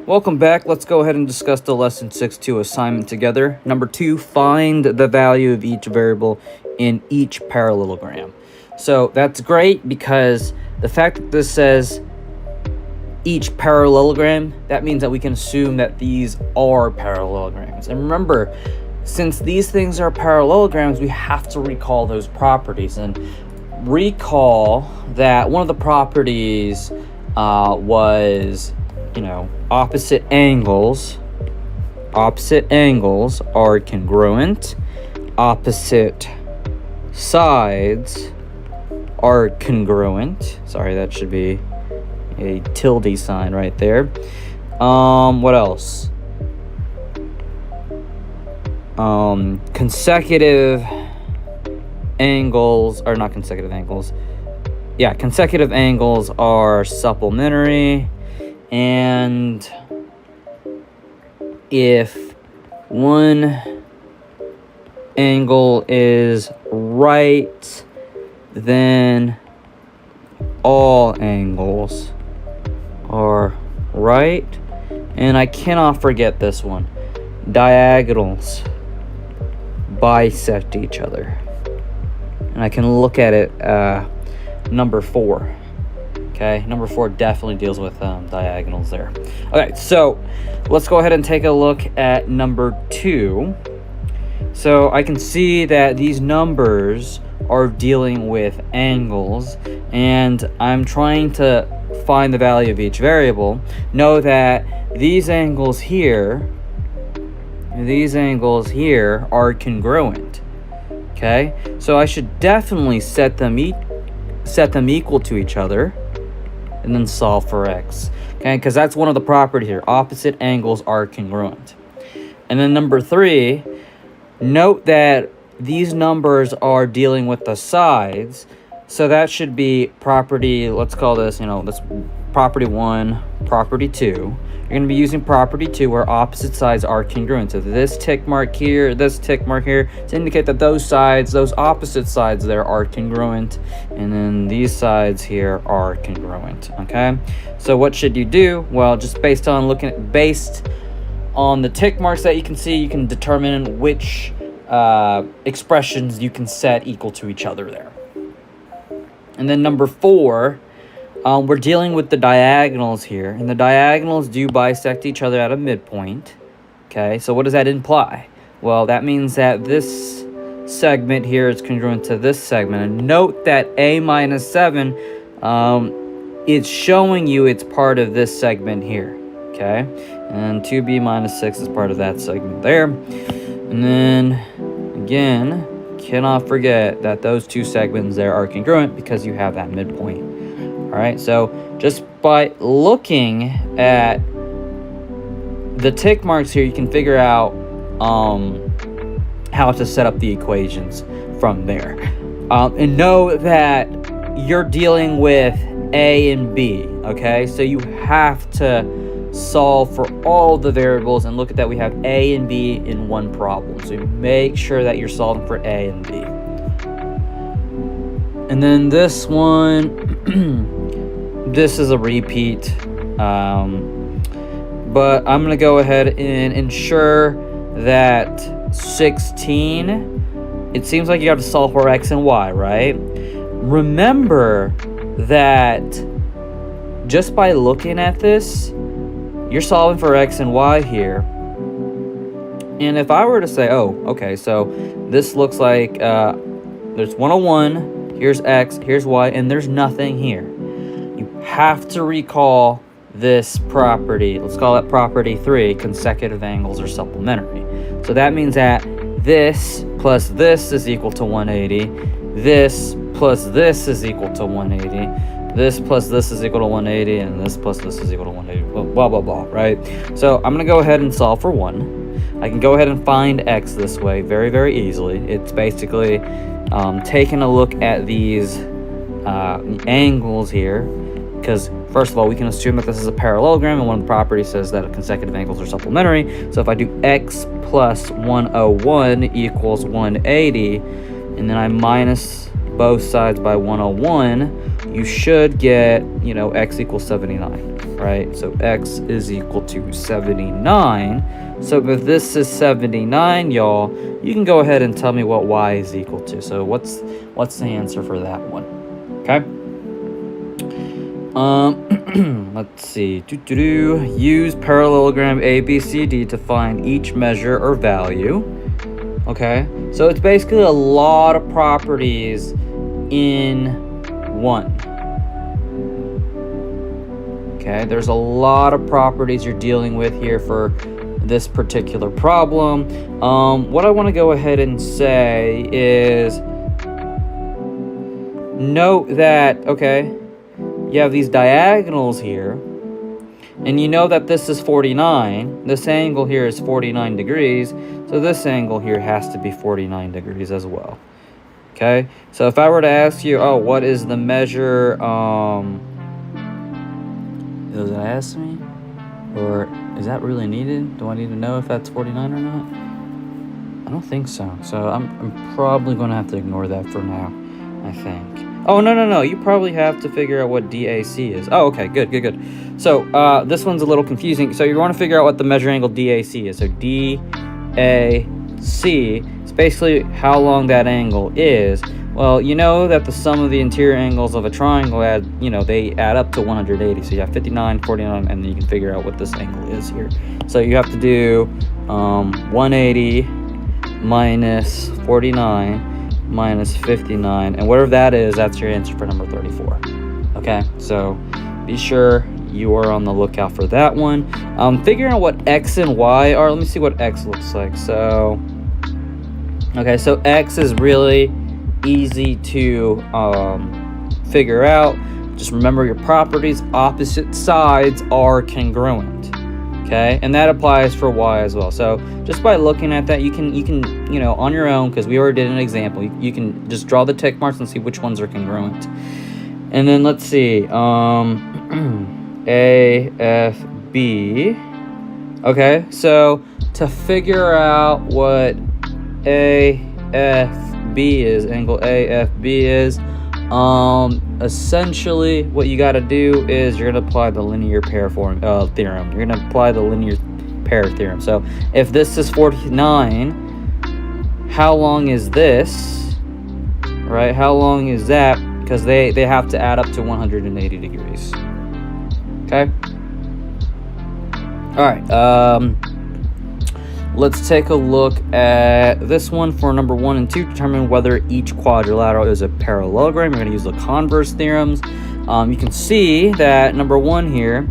Welcome back. Let's go ahead and discuss the Lesson 6-2 assignment together. Number 2, find the value of each variable in each parallelogram. So that's great because the fact that this says each parallelogram, that means that we can assume that these are parallelograms. And remember, since these things are parallelograms, we have to recall those properties. And recall that one of the properties was, opposite angles are congruent, opposite sides are congruent. Sorry, that should be a tilde sign right there. What else? Consecutive angles are not consecutive angles. Yeah, consecutive angles are supplementary. And if one angle is right, then all angles are right. And I cannot forget this one. Diagonals bisect each other. And I can look at it, number 4. Okay, number 4 definitely deals with diagonals there. Okay, so let's go ahead and take a look at number 2. So I can see that these numbers are dealing with angles, and I'm trying to find the value of each variable. Know that these angles here are congruent. Okay, so I should definitely set them equal to each other, and then solve for x. Okay, because that's one of the properties here. Opposite angles are congruent. And then number 3, note that these numbers are dealing with the sides. So that should be property, let's call this, this property 1, property 2. You're going to be using property 2 where opposite sides are congruent. So this tick mark here, this tick mark here, to indicate that those opposite sides there are congruent. And then these sides here are congruent, okay? So what should you do? Well, just based on the tick marks that you can see, you can determine which expressions you can set equal to each other there. And then number 4, we're dealing with the diagonals here, and the diagonals do bisect each other at a midpoint. Okay, so what does that imply? Well, that means that this segment here is congruent to this segment. And note that a minus 7 is showing you it's part of this segment here. Okay, and 2b minus 6 is part of that segment there. And then, again, cannot forget that those two segments there are congruent because you have that midpoint. All right, so just by looking at the tick marks here, you can figure out how to set up the equations from there. And know that you're dealing with A and B, okay? So you have to solve for all the variables, and look at that, we have A and B in one problem. So make sure that you're solving for A and B. And then this one, this is a repeat, but I'm going to go ahead and ensure that 16, it seems like you have to solve for x and y, right? Remember that just by looking at this, you're solving for x and y here. And if I were to say, oh, okay, so this looks like there's 101, here's x, here's y, and there's nothing here. You have to recall this property. Let's call it property 3, consecutive angles are supplementary. So that means that this plus this is equal to 180. This plus this is equal to 180. This plus this is equal to 180. And this plus this is equal to 180. Blah, blah, blah, right? So I'm going to go ahead and solve for 1. I can go ahead and find x this way very, very easily. It's basically taking a look at these angles here, because first of all, we can assume that this is a parallelogram, and one of the properties says that consecutive angles are supplementary. So if I do x plus 101 equals 180, and then I minus both sides by 101, you should get, x equals 79. right? So x is equal to 79. So if this is 79, y'all, you can go ahead and tell me what y is equal to. So what's the answer for that one? Okay. Let's see. Use parallelogram ABCD to find each measure or value. Okay. So it's basically a lot of properties in one. Okay, there's a lot of properties you're dealing with here for this particular problem. What I want to go ahead and say is note that, okay, you have these diagonals here, and you know that this is 49. This angle here is 49 degrees, so this angle here has to be 49 degrees as well. Okay, so if I were to ask you, oh, what is the measure, does it ask me? Or is that really needed? Do I need to know if that's 49 or not? I don't think so. So I'm probably going to have to ignore that for now, I think. Oh, no. You probably have to figure out what DAC is. Oh, okay. Good. So this one's a little confusing. So you're going to figure out what the measure angle DAC is. So DAC is basically how long that angle is. Well, you know that the sum of the interior angles of a triangle they add up to 180. So you have 59, 49, and then you can figure out what this angle is here. So you have to do 180 minus 49 minus 59, and whatever that is, that's your answer for number 34. Okay, so be sure you are on the lookout for that one. Figuring out what x and y are. Let me see what x looks like. So, okay, so x is really easy to figure out. Just remember your properties. Opposite sides are congruent. Okay, and that applies for y as well. So just by looking at that, you can on your own, because we already did an example, you can just draw the tick marks and see which ones are congruent. And then let's see, A, F, B. Okay, so to figure out what AFB is, angle AFB is, essentially what you got to do is you're going to apply the linear pair theorem. You're going to apply the linear pair theorem. So if this is 49, how long is this, right? How long is that? Because they have to add up to 180 degrees. Okay. All right. Let's take a look at this one for number 1 and 2. Determine whether each quadrilateral is a parallelogram. We're going to use the converse theorems. You can see that number 1 here,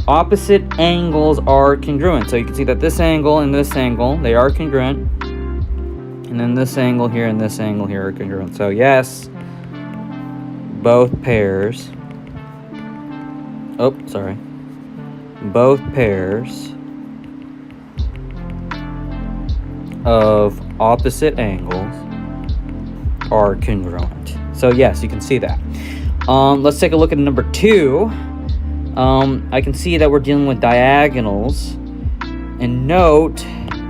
opposite angles are congruent. So you can see that this angle and this angle, they are congruent. And then this angle here and this angle here are congruent. So yes, both pairs. Both pairs of opposite angles are congruent. So yes, you can see that. Let's take a look at number 2. I can see that we're dealing with diagonals, and note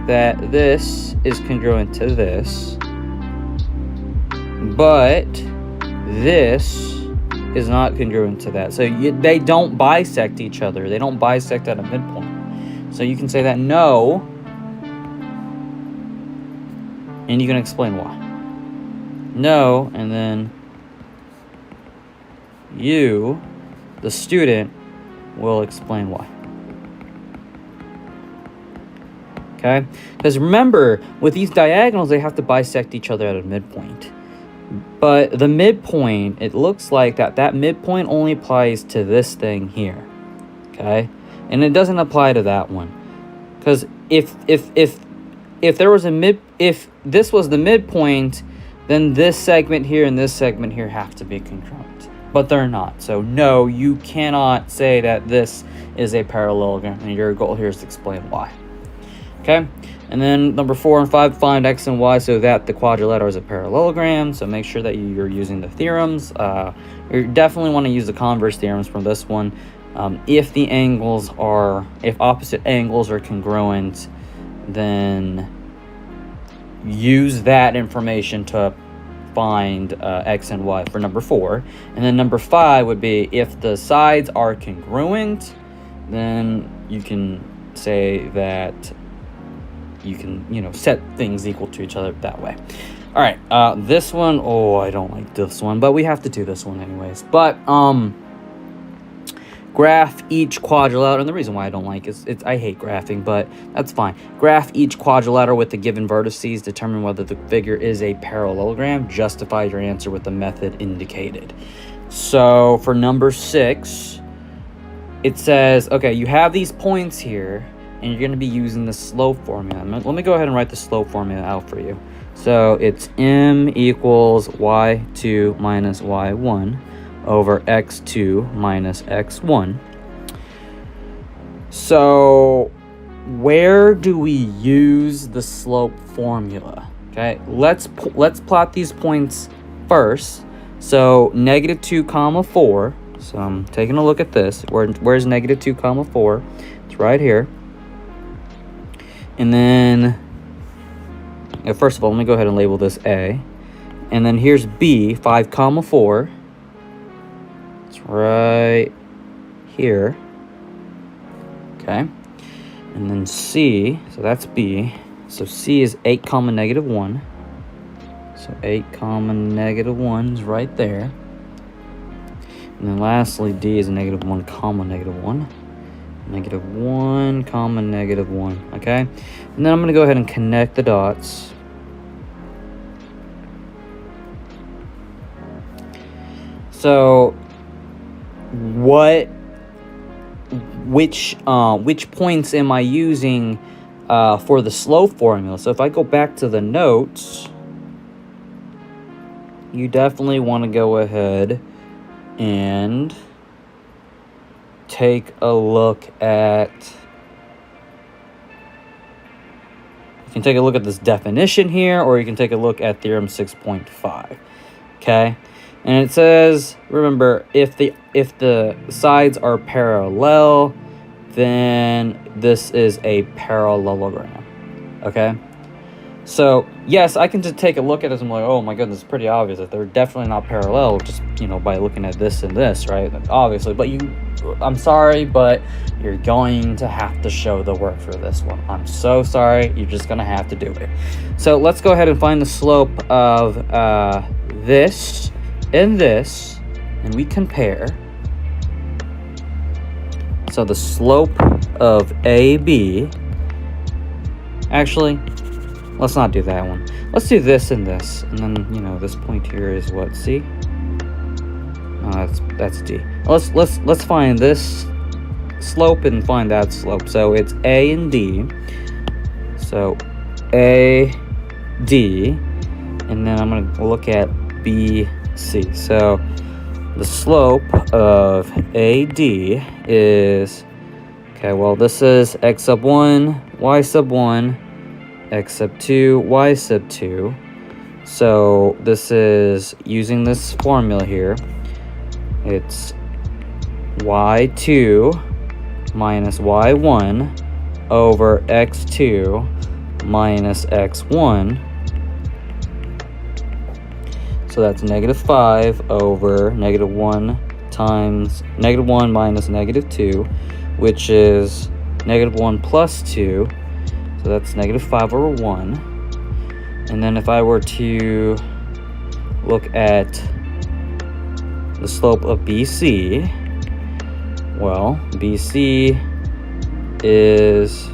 that this is congruent to this, but this is not congruent to that. So they don't bisect each other. They don't bisect at a midpoint. So you can say that no, and you can explain why. No, and then you, the student, will explain why. Okay? Because remember, with these diagonals, they have to bisect each other at a midpoint. But the midpoint, it looks like that midpoint only applies to this thing here. Okay? And it doesn't apply to that one. Because if there was if this was the midpoint, then this segment here and this segment here have to be congruent. But they're not. So no, you cannot say that this is a parallelogram, and your goal here is to explain why. Okay? And then number 4 and 5, find x and y so that the quadrilateral is a parallelogram. So make sure that you're using the theorems. You definitely want to use the converse theorems from this one. If opposite angles are congruent, then use that information to find x and y for number 4. And then number 5 would be if the sides are congruent, then you can say that you can, you know, set things equal to each other that way. All right, this one, oh, I don't like this one, but we have to do this one anyways. But graph each quadrilateral, and the reason why I don't like is I hate graphing, but that's fine. Graph each quadrilateral with the given vertices, determine whether the figure is a parallelogram, justify your answer with the method indicated. So for number 6, it says, okay, you have these points here, and you're going to be using the slope formula. Let me go ahead and write the slope formula out for you. So it's m equals y2 minus y1 over x2 minus x1. So where do we use the slope formula? Okay, let's plot these points first. So -2 comma 4. So I'm taking a look at this. Where's -2 comma 4? It's right here. And then, first of all, let me go ahead and label this A. And then here's B, 5 comma 4. It's right here. Okay. And then C, so that's B. So C is 8 comma -1. So 8 comma -1 is right there. And then lastly, D is -1 comma -1. -1 comma -1. Okay. And then I'm going to go ahead and connect the dots. So which points am I using for the slope formula? So if I go back to the notes, you definitely want to go ahead and take a look at, you can take a look at this definition here, or you can take a look at theorem 6.5. Okay. And it says, remember, if the sides are parallel, then this is a parallelogram. Okay? So, yes, I can just take a look at this and be like, oh my goodness, it's pretty obvious that they're definitely not parallel, just, you know, by looking at this and this, right? Obviously, but I'm sorry, but you're going to have to show the work for this one. I'm so sorry, you're just going to have to do it. So let's go ahead and find the slope of this and this, and we compare. So the slope of AB, actually, let's not do that one. Let's do this and this, and then, you know, this point here is what, C? Oh, that's D. Let's find this slope and find that slope. So it's A and D. So A, D, and then I'm gonna look at B, C. So the slope of AD is, okay, well, this is x sub 1, y sub 1, x sub 2, y sub 2. So this is using this formula here. It's y2 minus y1 over x2 minus x1. So that's -5 over -1 times -1 minus -2, which is -1 plus 2. So that's -5 over 1. And then if I were to look at the slope of BC, well, BC is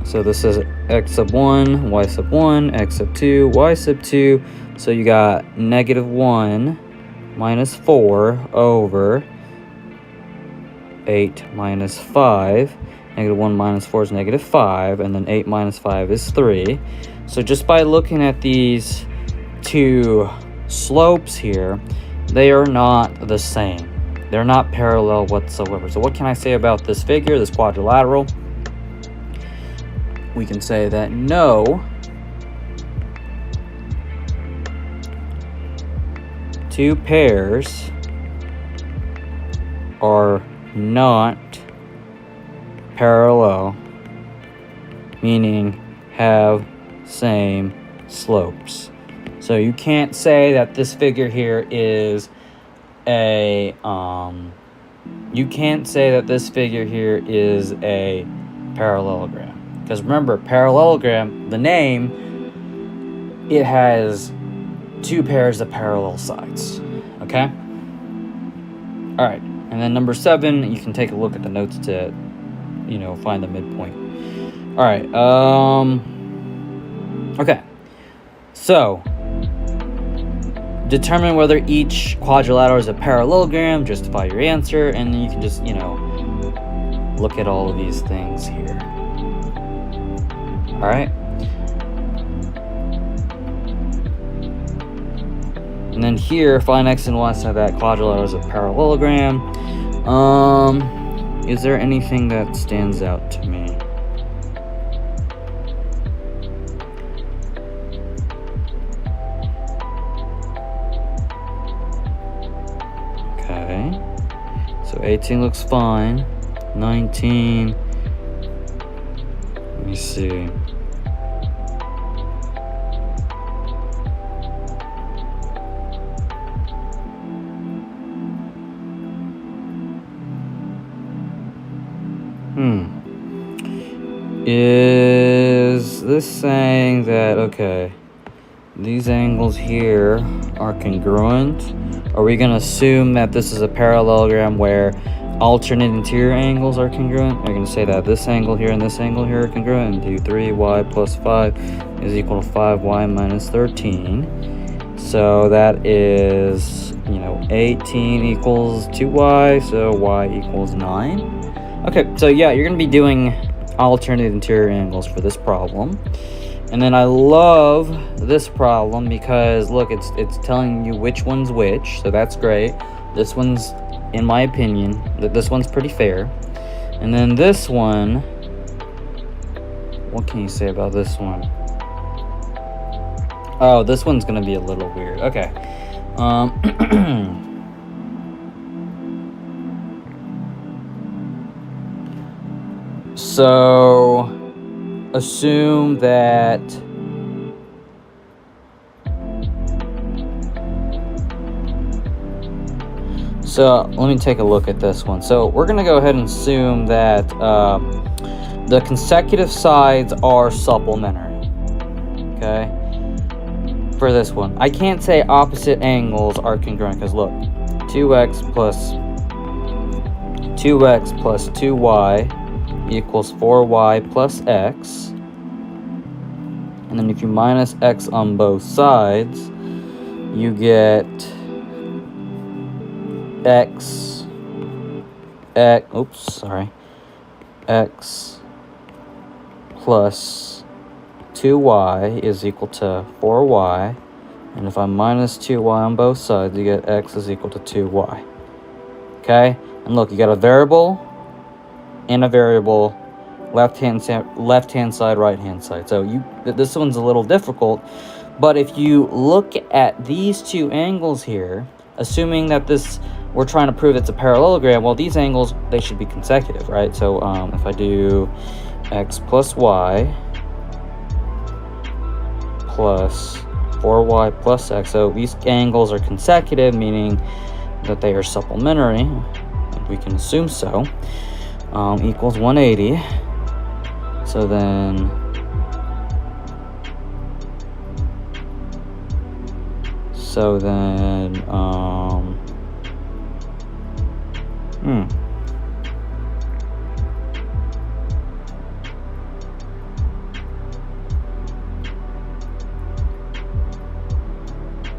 so this is x sub 1, y sub 1, x sub 2, y sub 2. So you got -1 minus 4 over 8 minus 5. -1 minus 4 is -5, and then 8 minus 5 is 3. So just by looking at these two slopes here, they are not the same. They're not parallel whatsoever. So what can I say about this figure, this quadrilateral? We can say that no two pairs are not parallel meaning have same slopes. So you can't say that this figure here is a parallelogram. Because remember, parallelogram, the name, it has two pairs of parallel sides. Okay? Alright, and then number 7, you can take a look at the notes to, find the midpoint. Alright, okay. So, determine whether each quadrilateral is a parallelogram, justify your answer, and then you can just, look at all of these things here. Alright? And then here, find x and y so that quadrilateral is a parallelogram. Is there anything that stands out to me? Okay. So 18 looks fine. 19. Let me see. Is this saying that, okay, these angles here are congruent? Are we going to assume that this is a parallelogram where alternate interior angles are congruent? Are we going to say that this angle here and this angle here are congruent? And do 3y plus 5 is equal to 5y minus 13. So that is, 18 equals 2y, so y equals 9. Okay, so yeah, you're going to be doing alternate interior angles for this problem. And then I love this problem because look, it's telling you which one's which, so that's great. This one's, in my opinion, this one's pretty fair. And then this one, what can you say about this one? Oh, this one's gonna be a little weird. Okay. So assume that let me take a look at this one. So we're gonna go ahead and assume that the consecutive sides are supplementary. Okay, for this one I can't say opposite angles are congruent because look, 2x plus 2y equals 4y plus x, and then if you minus x on both sides, you get x plus 2y is equal to 4y, and if I minus 2y on both sides, you get x is equal to 2y. Okay, and look, you got a variable and a variable, left hand side, right hand side. So this one's a little difficult, but if you look at these two angles here, assuming that we're trying to prove it's a parallelogram, well, these angles, they should be consecutive, right? So if I do x plus y plus 4y plus x, so these angles are consecutive, meaning that they are supplementary, we can assume so, equals 180. So then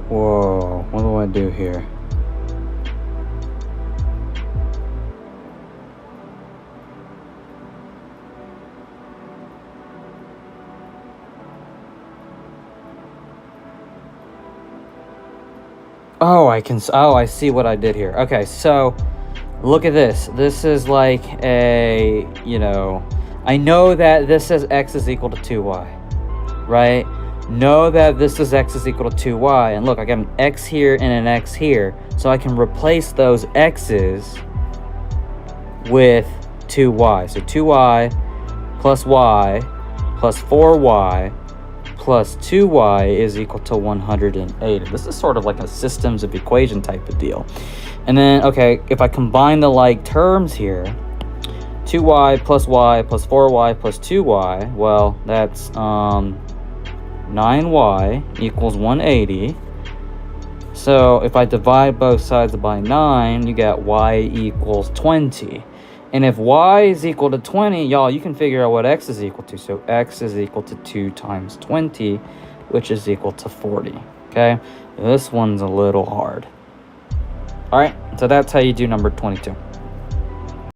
whoa, what do I do here? I see what I did here. Okay, so look at this. This is like a, I know that this says x is equal to 2y, right? Know that this is x is equal to 2y, and look, I got an x here and an x here, so I can replace those x's with 2y. So 2y plus y plus 4y plus 2y is equal to 180. This is sort of like a systems of equation type of deal. And then, okay, if I combine the like terms here, 2y plus 4y plus 2y, well, that's 9y equals 180. So if I divide both sides by 9, you get y equals 20. And if y is equal to 20, y'all, you can figure out what x is equal to. So x is equal to 2 times 20, which is equal to 40. Okay? This one's a little hard. All right, so that's how you do number 22.